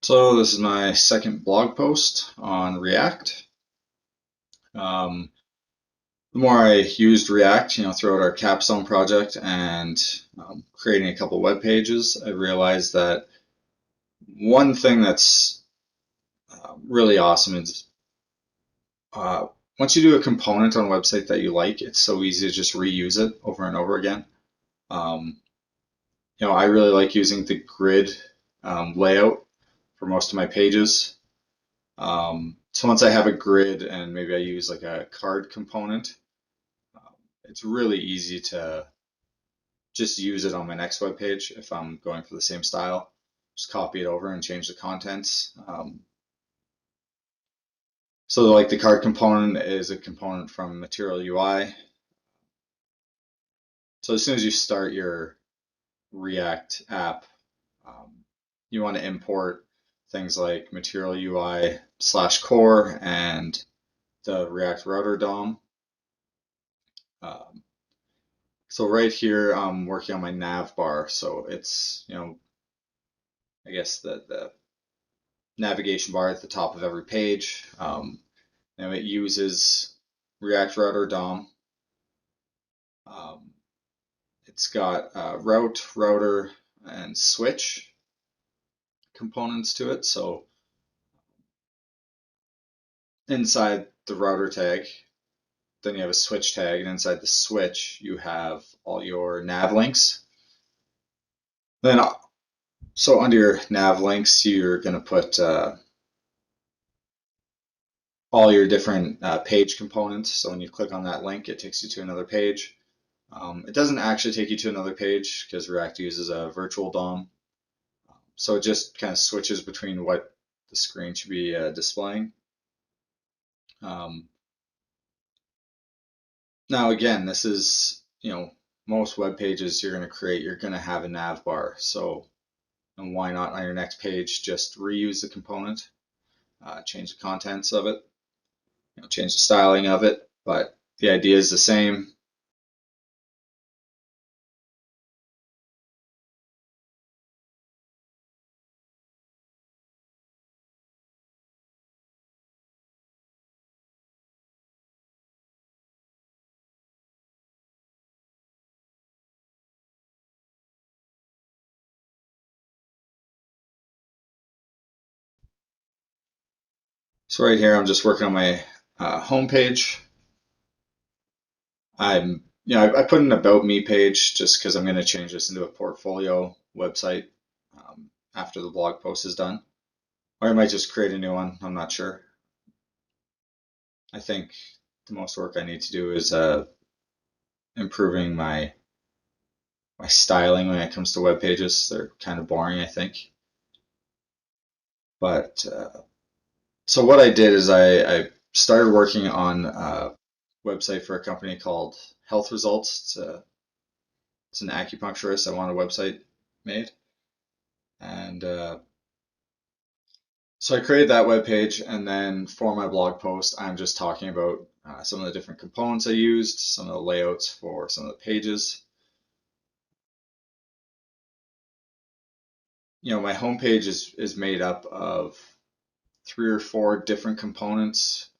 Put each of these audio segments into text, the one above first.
So this is my second blog post on React. The more I used React, throughout our capstone project and creating a couple web pages, I realized that one thing that's really awesome is once you do a component on a website that you like, it's so easy to just reuse it over and over again. Um, I really like using the grid layout for most of my pages. So once I have a grid and maybe I use like a card component, it's really easy to just use it on my next web page if I'm going for the same style. Just copy it over and change the contents. So like the card component is a component from Material UI. So as soon as you start your React app, you want to import things like Material UI / core and the React router DOM. Um, So right here, I'm working on my nav bar. So it's, I guess the navigation bar at the top of every page. It uses React Router DOM. Um, it's got route, router, and switch components to it. So inside the router tag, then you have a switch tag, and inside the switch, you have all your nav links. Then, so under your nav links, you're going to put all your different page components. So when you click on that link, it takes you to another page. It doesn't actually take you to another page because React uses a virtual DOM. So it just kind of switches between what the screen should be displaying. Now again, this is, most web pages you're going to create, you're going to have a nav bar. So and why not on your next page just reuse the component, change the contents of it, change the styling of it, but the idea is the same. So right here, I'm just working on my home page. I put an about me page just because I'm going to change this into a portfolio website after the blog post is done. Or I might just create a new one. I'm not sure. I think the most work I need to do is improving my styling when it comes to web pages. They're kind of boring, I think. But so what I did is I started working on a website for a company called Health Results. It's an acupuncturist. I want a website made. And so I created that web page, and then for my blog post, I'm just talking about some of the different components I used, some of the layouts for some of the pages. My homepage is made up of 3 or 4 different components.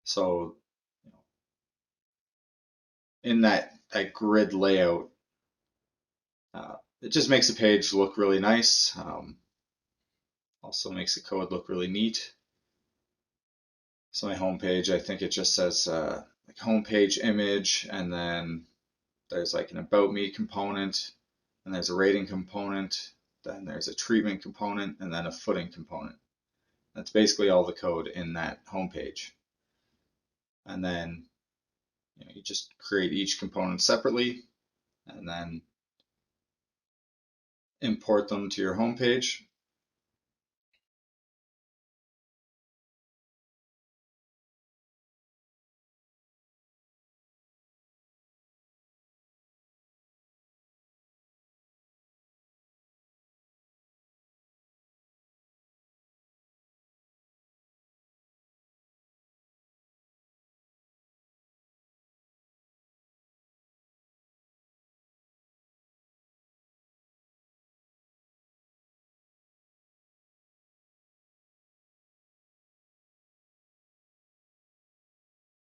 So in that grid layout, it just makes the page look really nice. Also makes the code look really neat. So my homepage, I think it just says like homepage image, and then there's like an about me component, and there's a rating component, then there's a treatment component, and then a footing component. That's basically all the code in that homepage. And then you just create each component separately, and then import them to your homepage.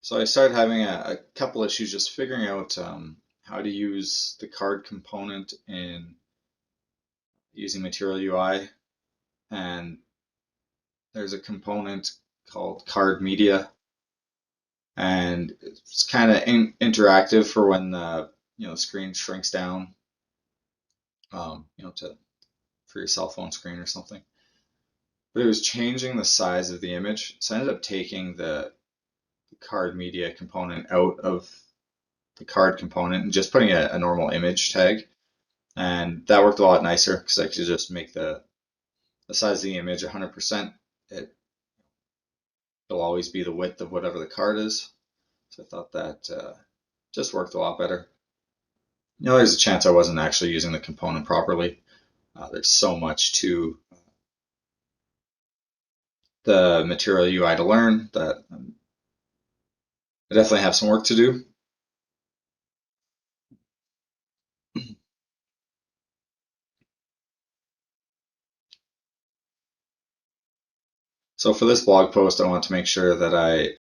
So I started having a couple issues just figuring out how to use the card component in using Material UI. And there's a component called card media, and it's kind of interactive for when the screen shrinks down, to for your cell phone screen or something. But it was changing the size of the image, so I ended up taking the card media component out of the card component and just putting a normal image tag, and that worked a lot nicer because I could just make the size of the image 100%. It'll always be the width of whatever the card is. So I thought that just worked a lot better. There's a chance I wasn't actually using the component properly. There's so much to the Material UI to learn that I definitely have some work to do. So for this blog post, I want to make sure that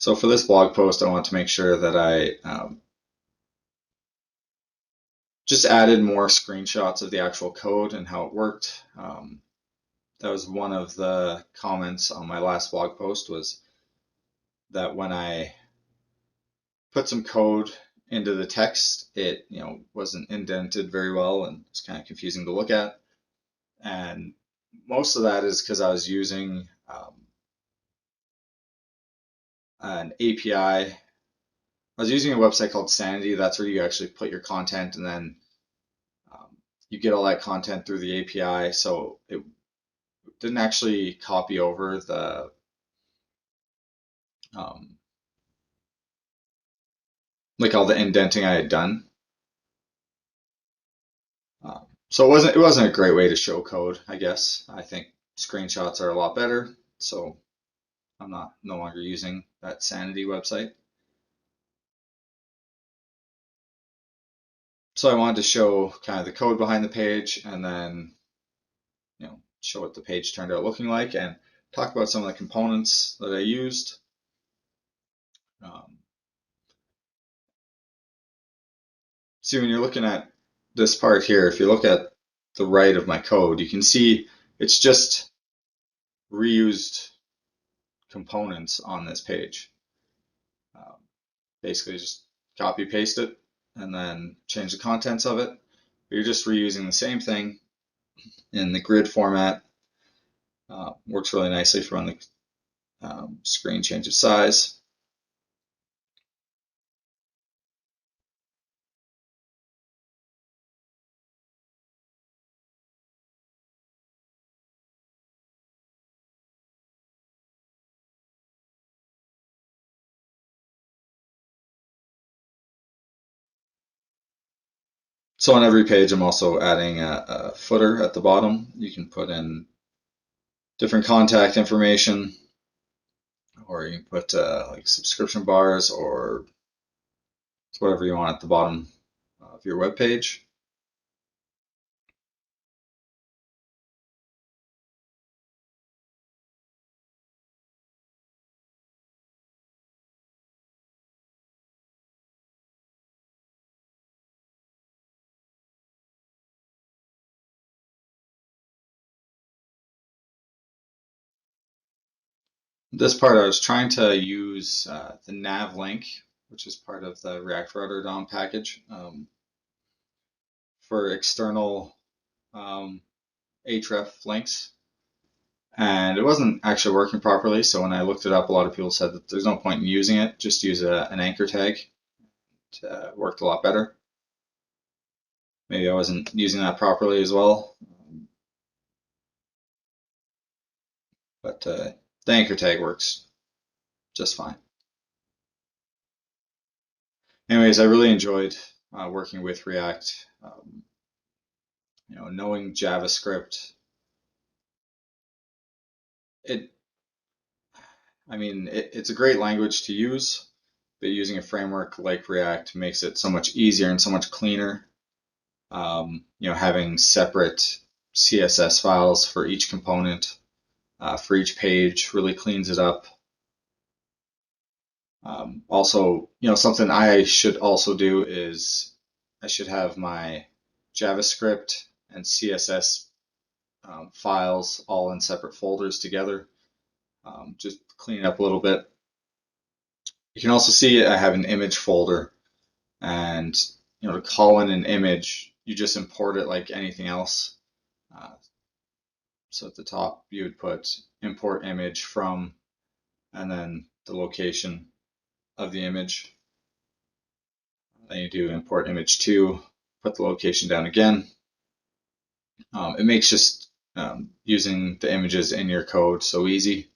for this blog post, I want to make sure that I just added more screenshots of the actual code and how it worked. That was one of the comments on my last blog post, was that when I put some code into the text, it wasn't indented very well and it's kind of confusing to look at. And most of that is because I was using an API. I was using a website called Sanity. That's where you actually put your content, and then you get all that content through the API. So it didn't actually copy over the like all the indenting I had done. So it wasn't a great way to show code, I guess. I think screenshots are a lot better. So I'm no longer using that Sanity website. So I wanted to show kind of the code behind the page, and then show what the page turned out looking like, and talk about some of the components that I used. See, when you're looking at this part here, if you look at the right of my code, you can see it's just reused components on this page. Um, Basically, just copy paste it and then change the contents of it. But you're just reusing the same thing in the grid format. Works really nicely for when the screen changes size. So on every page, I'm also adding a footer at the bottom. You can put in different contact information, or you can put like subscription bars or whatever you want at the bottom of your web page. This part, I was trying to use the nav link, which is part of the React Router DOM package, for external href links. And it wasn't actually working properly, so when I looked it up, a lot of people said that there's no point in using it, just use an anchor tag. It worked a lot better. Maybe I wasn't using that properly as well, but the anchor tag works just fine. anyways, I really enjoyed working with React. Knowing JavaScript, it it's a great language to use, but using a framework like React makes it so much easier and so much cleaner. Having separate CSS files for each component, for each page, really cleans it up. Also, something I should also do is I should have my JavaScript and CSS files all in separate folders together. Just clean it up a little bit. You can also see I have an image folder, and to call in an image, you just import it like anything else. Uh, so at the top, you would put import image from, and then the location of the image. Then you do import image to, put the location down again. It makes just using the images in your code so easy.